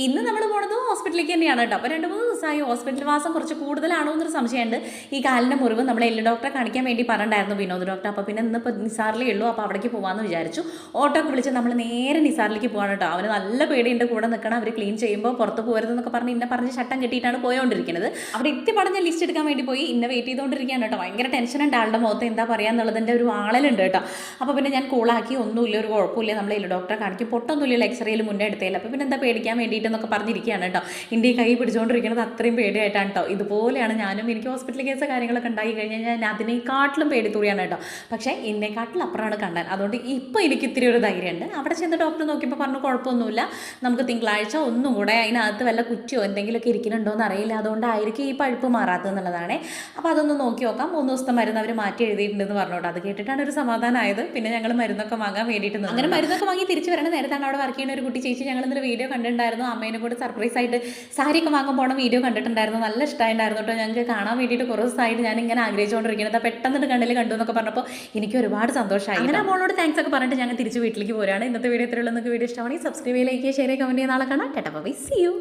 ഇന്ന് നമ്മൾ പോണത് ഹോസ്പിറ്റലിലേക്ക് തന്നെയാണ് കേട്ടോ. അപ്പോൾ 2-3 ദിവസമായി ഹോസ്പിറ്റൽ വാസം കുറച്ച് കൂടുതലാണോ എന്നൊരു സംശയമുണ്ട്. ഈ കാലിൻ്റെ മുറിവ് നമ്മൾ എല്ല് ഡോക്ടറെ കാണിക്കാൻ വേണ്ടി പറഞ്ഞിട്ടുണ്ടായിരുന്നു വിനോദ് ഡോക്ടർ. അപ്പോൾ പിന്നെ ഇന്നിപ്പോൾ നിസാറിലേ ഉള്ളൂ, അപ്പോൾ അവിടേക്ക് പോകാമെന്ന് വിചാരിച്ചു. ഓട്ടോ ഒക്കെ വിളിച്ച് നമ്മൾ നേരെ നിസാറിലേക്ക് പോകാൻ കേട്ടോ. അവന് നല്ല പേടിയുണ്ട്, കൂടെ നിൽക്കണം, അവർ ക്ലീൻ ചെയ്യുമ്പോൾ പുറത്ത് പോകരുതെന്നൊക്കെ പറഞ്ഞ് ഇന്നെ പറഞ്ഞ് ചട്ടം കെട്ടിയിട്ടാണ് പോയോണ്ടിരിക്കുന്നത്. അവിടെ എത്തി പറഞ്ഞ ലിസ്റ്റ് എടുക്കാൻ വേണ്ടി പോയി ഇന്നെ വെയിറ്റ് ചെയ്തുകൊണ്ടിരിക്കുകയാണ് കേട്ടോ. ഭയങ്കര ടെൻഷനുണ്ട് ആളുടെ മുഖത്ത്, എന്താ പറയാന്നുള്ളതിൻ്റെ ഒരു ആളലുണ്ട് കേട്ടോ. അപ്പോൾ പിന്നെ ഞാൻ കൂളാക്കി, ഒന്നുമില്ല, ഒരു കുഴപ്പമില്ല, നമ്മൾ എല്ല് ഡോക്ടറെ കാണിക്കും, പൊട്ടൊന്നുമില്ല, എക്സ്റേയിൽ മുന്നേ എടുത്തില്ല, അപ്പോൾ പിന്നെ എന്താ പേടിക്കാൻ വേണ്ടിയിട്ട് എന്നൊക്കെ പറഞ്ഞിരിക്കുകയാണ് കേട്ടോ. ഇന്ത്യ കൈ പിടിച്ചുകൊണ്ടിരിക്കുന്നത് അത്രയും പേടിയായിട്ടാണ് കേട്ടോ. ഇതുപോലെയാണ് ഞാനും. എനിക്ക് ഹോസ്പിറ്റൽ കേസ് കാര്യങ്ങളൊക്കെ ഉണ്ടായി കഴിഞ്ഞാൽ ഞാൻ അതിനേക്കാട്ടിലും പേടിത്തൂറിയാണ് കേട്ടോ. പക്ഷേ എന്നെക്കാട്ടിലും അപ്പുറമാണ് കണ്ടാൻ. അതുകൊണ്ട് ഇപ്പോൾ എനിക്ക് ഇത്തിരി ഒരു ധൈര്യമുണ്ട്. അവിടെ ചെന്ന് ഡോക്ടർ നോക്കിയപ്പോൾ പറഞ്ഞു കുഴപ്പമൊന്നുമില്ല, നമുക്ക് തിങ്കളാഴ്ച ഒന്നും കൂടെ അതിനകത്ത് വല്ല കുറ്റിയോ എന്തെങ്കിലുമൊക്കെ ഇരിക്കുന്നുണ്ടോ എന്ന് അറിയില്ല, അതുകൊണ്ടായിരിക്കും ഈ പഴുപ്പ് മാറാത്തതെന്നുള്ളതാണ്. അപ്പോൾ അതൊന്ന് നോക്കി നോക്കാം, 3 ദിവസത്തെ മരുന്ന് അവർ മാറ്റി എഴുതിയിട്ടുണ്ടെന്ന് പറഞ്ഞോട്ടോ. അത് കേട്ടിട്ടാണ് ഒരു സമാധാനമായത്. പിന്നെ ഞങ്ങൾ മരുന്നൊക്കെ വാങ്ങാൻ വേണ്ടിയിട്ട് അങ്ങനെ മരുന്നൊക്കെ വാങ്ങി തിരിച്ച് വരണ നേരത്താണ് അവിടെ വർക്ക് ചെയ്യുന്ന ഒരു കുട്ടി ചേച്ചി ഞങ്ങൾ ഇന്നൊരു വീഡിയോ കണ്ടിട്ടുണ്ടായിരുന്നു. അമ്മേനെ കൂടെ സർപ്രൈസ് ആയിട്ട് സാരിയൊക്കെ വാങ്ങാൻ പോണ വീഡിയോ കണ്ടിട്ടുണ്ടായിരുന്നു. നല്ല ഇഷ്ടമായിട്ടുണ്ടായിരുന്നു കേട്ടോ. ഞങ്ങൾക്ക് കാണാൻ വേണ്ടിയിട്ട് കുറേ ദിവസമായിട്ട് ഞാൻ ഇങ്ങനെ ആഗ്രഹിച്ചുകൊണ്ടിരിക്കുന്നത്. പെട്ടെന്ന് കണ്ണിൽ കണ്ടു എന്നൊക്കെ പറഞ്ഞപ്പോൾ എനിക്ക് ഒരുപാട് സന്തോഷമായി. അങ്ങനെ മോളോട് താങ്ക്സ് ഒക്കെ പറഞ്ഞിട്ട് ഞങ്ങൾ തിരിച്ച് വീട്ടിലേക്ക് പോരാണ്. ഇന്നത്തെ വീഡിയോ എത്രയുള്ളൂ? നിങ്ങൾക്ക് വീഡിയോ ഇഷ്ടമാണെങ്കിൽ സബ്സ്ക്രൈബ് ചെയ്യുക, ലൈക്ക് ചെയ്യുക, ഷെയർ ചെയ്യുക, കമൻറ്റ് ചെയ്യുന്ന ആളെ കാണാം. Tata bye, see U.